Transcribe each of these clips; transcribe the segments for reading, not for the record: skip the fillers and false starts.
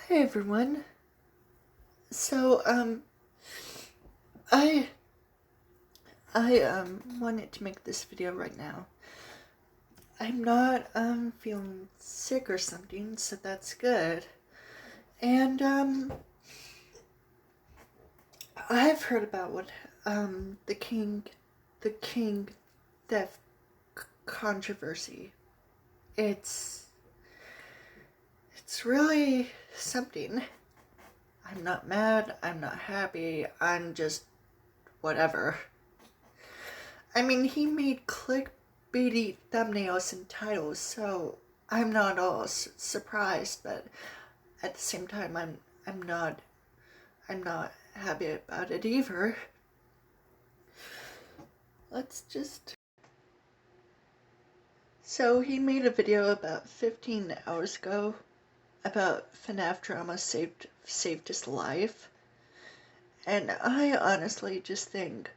Hey everyone. So, I wanted to make this video right now. I'm not feeling sick or something, so that's good. And I've heard about what the king theft controversy. It's really something. I'm not mad, I'm not happy, I'm just whatever. I mean, he made clickbaity thumbnails and titles, so I'm not all surprised, but at the same time, I'm not happy about it either. Let's just. So he made a video about 15 hours ago about Fnaf drama saved his life, and I honestly just think,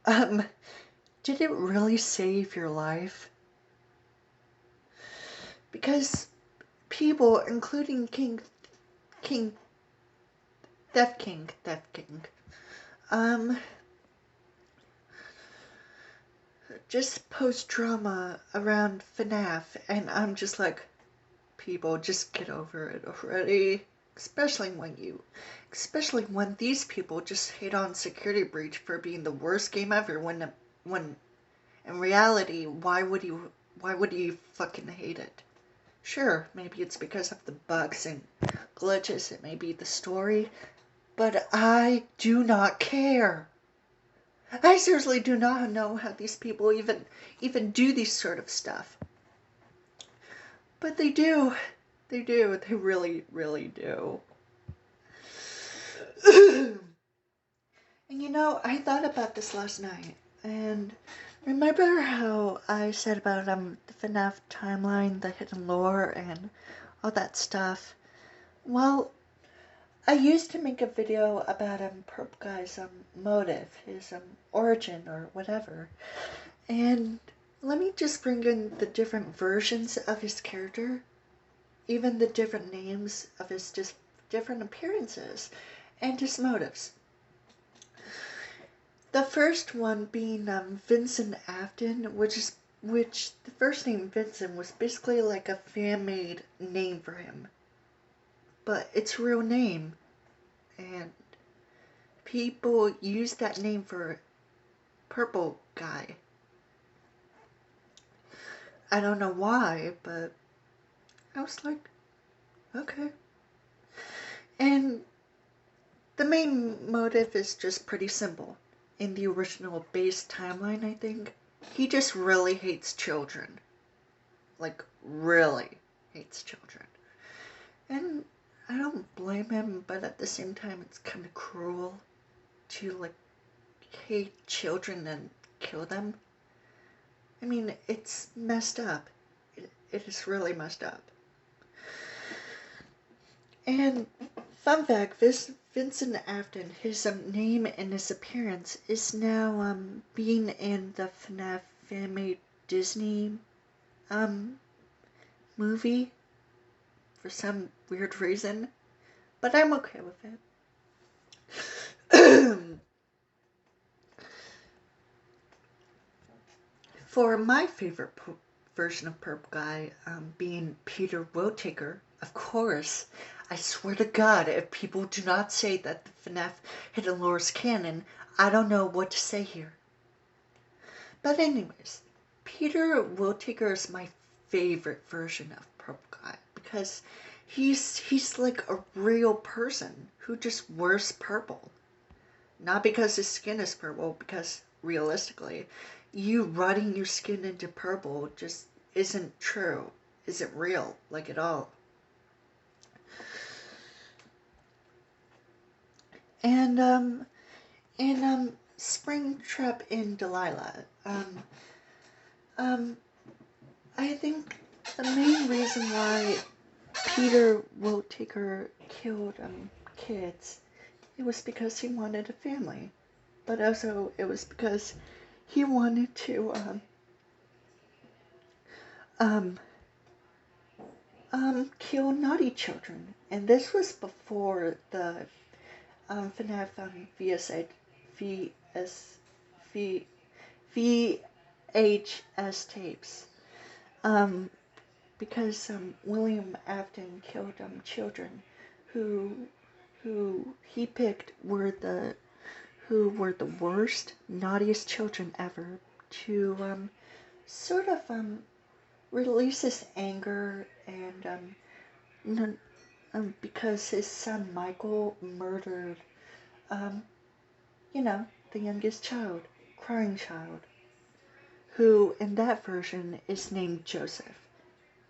did it really save your life? Because people, including Theft King, just post drama around FNAF, and I'm just like, people, just get over it already. Especially when these people just hate on Security Breach for being the worst game ever, when in reality, why would you fucking hate it? Sure, maybe it's because of the bugs and glitches, it may be the story, but I do not care. I seriously do not know how these people even do this sort of stuff. But they do. They do. They really, really do. And you know, I thought about this last night, and remember how I said about the FNAF timeline, the hidden lore, and all that stuff? Well, I used to make a video about Perp Guy's motive, his origin or whatever. And let me just bring in the different versions of his character, even the different names of his different appearances and his motives. The first one being Vincent Afton, which the first name Vincent was basically like a fan-made name for him. But it's a real name, and people use that name for Purple Guy. I don't know why, but I was like, okay. And the main motive is just pretty simple. In the original base timeline, I think, he just really hates children. Like, really hates children. And I don't blame him, but at the same time, it's kind of cruel to, like, hate children and kill them. I mean, it's messed up. It is really messed up. And fun fact, Vincent Afton, his name and his appearance is now being in the FNAF fan-made Disney movie for some weird reason, but I'm okay with it. For my favorite version of Perp Guy, being Peter Whittaker, of course. I swear to God, if people do not say that the FNAF Hidden Lore is canon, I don't know what to say here. But anyways, Peter Whittaker is my favorite version of Perp Guy because he's like a real person who just wears purple. Not because his skin is purple, because realistically, you rotting your skin into purple just isn't true, isn't real, like at all. And in Springtrap and Delilah, I think the main reason why Peter Whittaker killed kids, it was because he wanted a family, but also it was because he wanted to kill naughty children. And this was before the Fnaf VS, v, VHS tapes. Um, because William Afton killed children who he picked who were the worst, naughtiest children ever to sort of release his anger and because his son Michael murdered um, the youngest child, crying child, who in that version is named Joseph.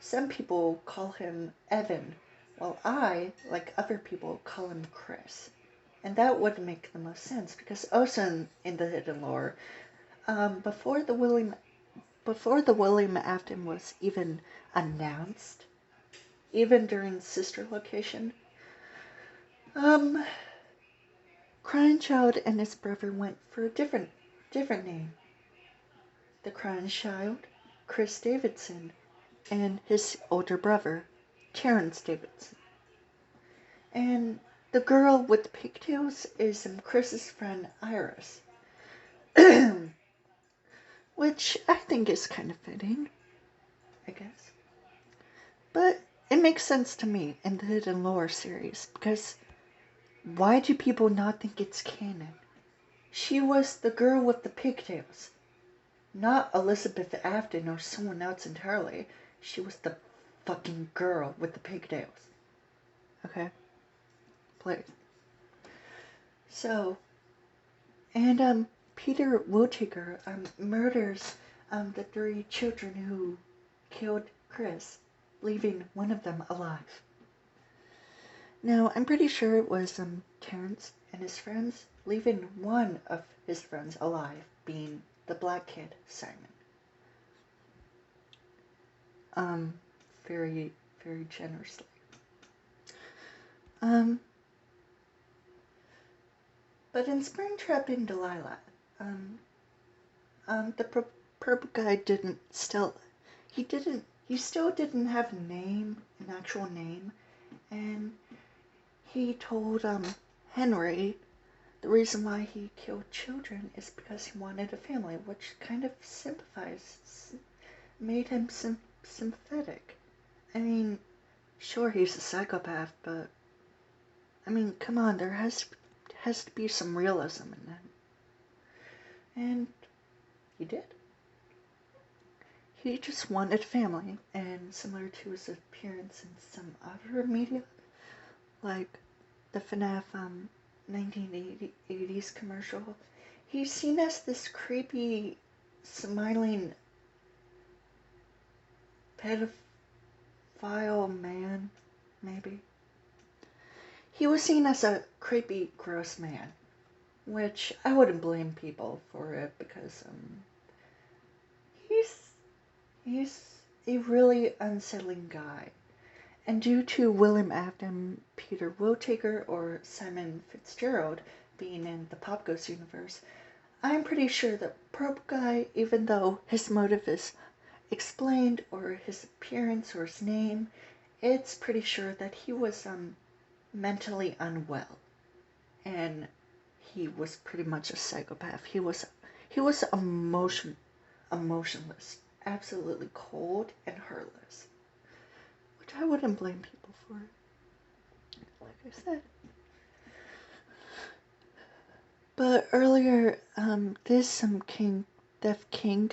Some people call him Evan, while I, like other people, call him Chris. And that would make the most sense because also in the hidden lore, before the William Afton was even announced, even during sister location, Crying Child and his brother went for a different name. The Crying Child, Chris Davidson, and his older brother, Terrence Davidson. And the girl with the pigtails is Chris's friend Iris. Which I think is kind of fitting, I guess. But it makes sense to me in the Hidden Lore series, because why do people not think it's canon? She was the girl with the pigtails. Not Elizabeth Afton or someone else entirely. She was the fucking girl with the pigtails. Okay? Please. So, and Peter Whittaker murders the 3 children who killed Chris, leaving one of them alive. Now, I'm pretty sure it was Terrence and his friends, leaving one of his friends alive, being the black kid, Simon. Very, very generously. But in Springtrap and Delilah, the purple guy he still didn't have a name, an actual name, and he told Henry the reason why he killed children is because he wanted a family, which kind of made him sympathetic. I mean, sure, he's a psychopath, but I mean, come on, there has to be some realism in that. And he did. He just wanted family, and similar to his appearance in some other media, like the Fnaf 1980s commercial, he's seen as this creepy, smiling pedophile man, maybe. He was seen as a creepy, gross man, which I wouldn't blame people for it because he's a really unsettling guy. And due to William Afton, Peter Whittaker, or Simon Fitzgerald being in the Pop Ghost universe, I'm pretty sure that Purple Guy, even though his motive is explained, or his appearance, or his name, it's pretty sure that he was mentally unwell, and he was pretty much a psychopath. He was emotionless, absolutely cold and heartless. I wouldn't blame people for it, like I said. But earlier, this Deaf King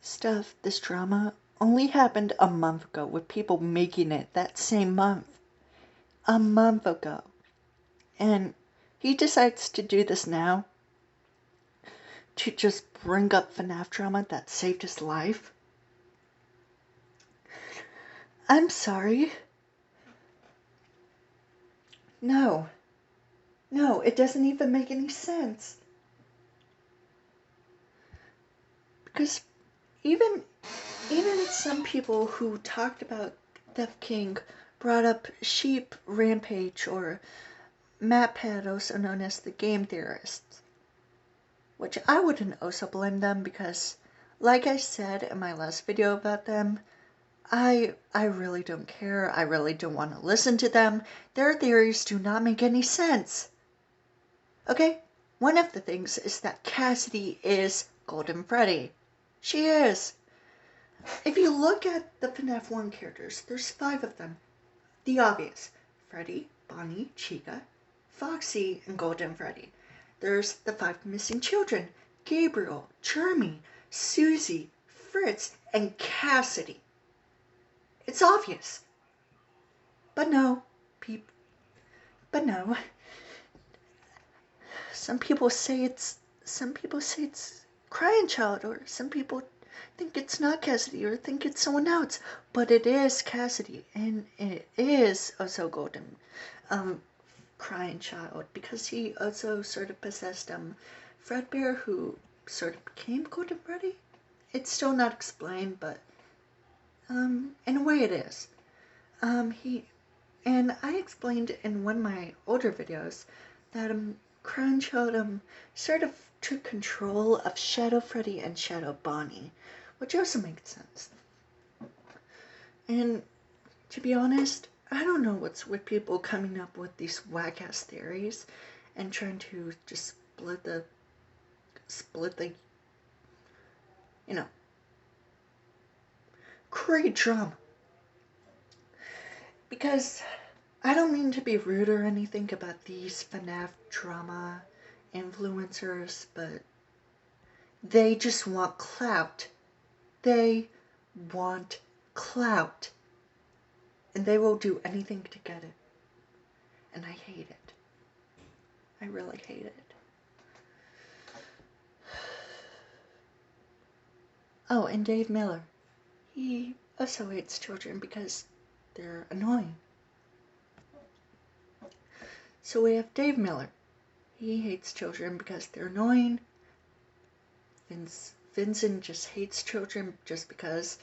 stuff, this drama, only happened a month ago with people making it that same month. A month ago. And he decides to do this now to just bring up Fnaf drama that saved his life. I'm sorry. No, it doesn't even make any sense. Because even some people who talked about Deaf King brought up Sheep Rampage or MatPat, also known as the Game Theorists, which I wouldn't also blame them because, like I said in my last video about them, I really don't care. I really don't want to listen to them. Their theories do not make any sense. Okay? One of the things is that Cassidy is Golden Freddy. She is. If you look at the Fnaf 1 characters, there's 5 of them. The obvious. Freddy, Bonnie, Chica, Foxy, and Golden Freddy. There's the 5 missing children. Gabriel, Jeremy, Susie, Fritz, and Cassidy. It's obvious. But no. But no. Some people say it's Crying Child, or some people think it's not Cassidy or think it's someone else, but it is Cassidy, and it is also Golden Crying Child, because he also sort of possessed Fredbear, who sort of became Golden Freddy. It's still not explained, but in a way it is. And I explained in one of my older videos that Crying Child sort of took control of Shadow Freddy and Shadow Bonnie, which also makes sense. And to be honest, I don't know what's with people coming up with these whack-ass theories and trying to just split the, create drama. Because I don't mean to be rude or anything about these Fnaf drama influencers, but they just want clout. They want clout. And they will do anything to get it. And I hate it. I really hate it. Oh, and Dave Miller. He also hates children because they're annoying. So we have Dave Miller. He hates children because they're annoying. Vincent just hates children just because.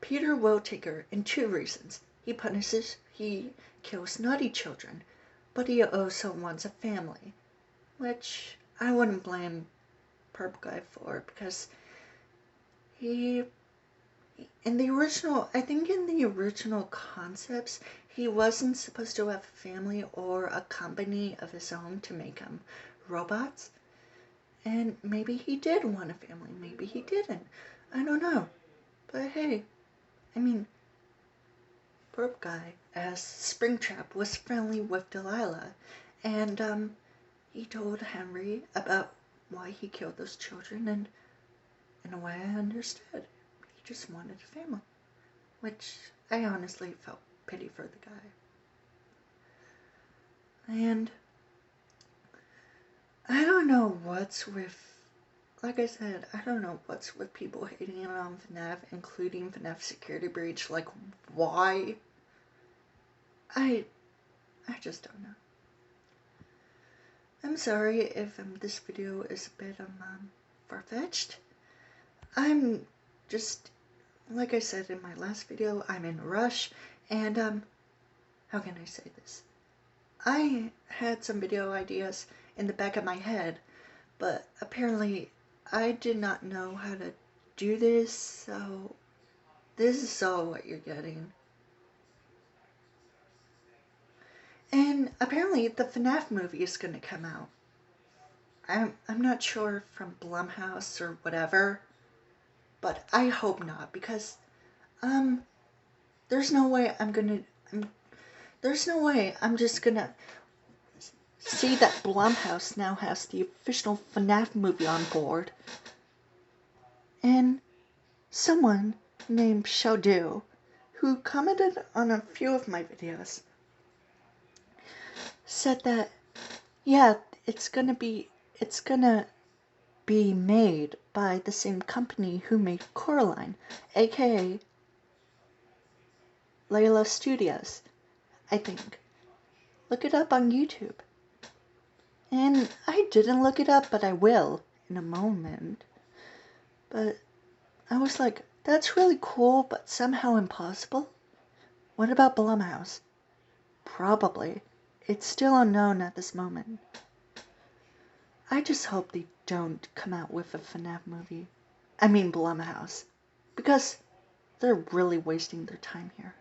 Peter Whittaker, in 2 reasons. He kills naughty children, but he also wants a family, which I wouldn't blame Purple Guy for, because in the original concepts, he wasn't supposed to have a family or a company of his own to make robots. And maybe he did want a family, maybe he didn't. I don't know. But hey, Purple Guy, as Springtrap, was friendly with Delilah, and he told Henry about why he killed those children, and in a way I understood. He just wanted a family, which I honestly felt pity for the guy. And I don't know what's with, like I said, I don't know what's with people hating on Fnaf, including Fnaf Security Breach. Like, why? I just don't know. I'm sorry if this video is a bit far-fetched. I'm just, like I said in my last video, I'm in a rush, and how can I say this? I had some video ideas in the back of my head, but apparently I did not know how to do this, so this is all what you're getting. And apparently the Fnaf movie is going to come out. I'm not sure from Blumhouse or whatever, but I hope not, because there's no way I'm just gonna see that Blumhouse now has the official Fnaf movie on board. And someone named Shaudu, who commented on a few of my videos, said that, yeah, it's gonna be made by the same company who made Coraline, aka Layla Studios, I think. Look it up on YouTube. And I didn't look it up, but I will in a moment. But I was like, that's really cool, but somehow impossible. What about Blumhouse? Probably. It's still unknown at this moment. I just hope they don't come out with a Fnaf movie. I mean Blumhouse. Because They're really wasting their time here.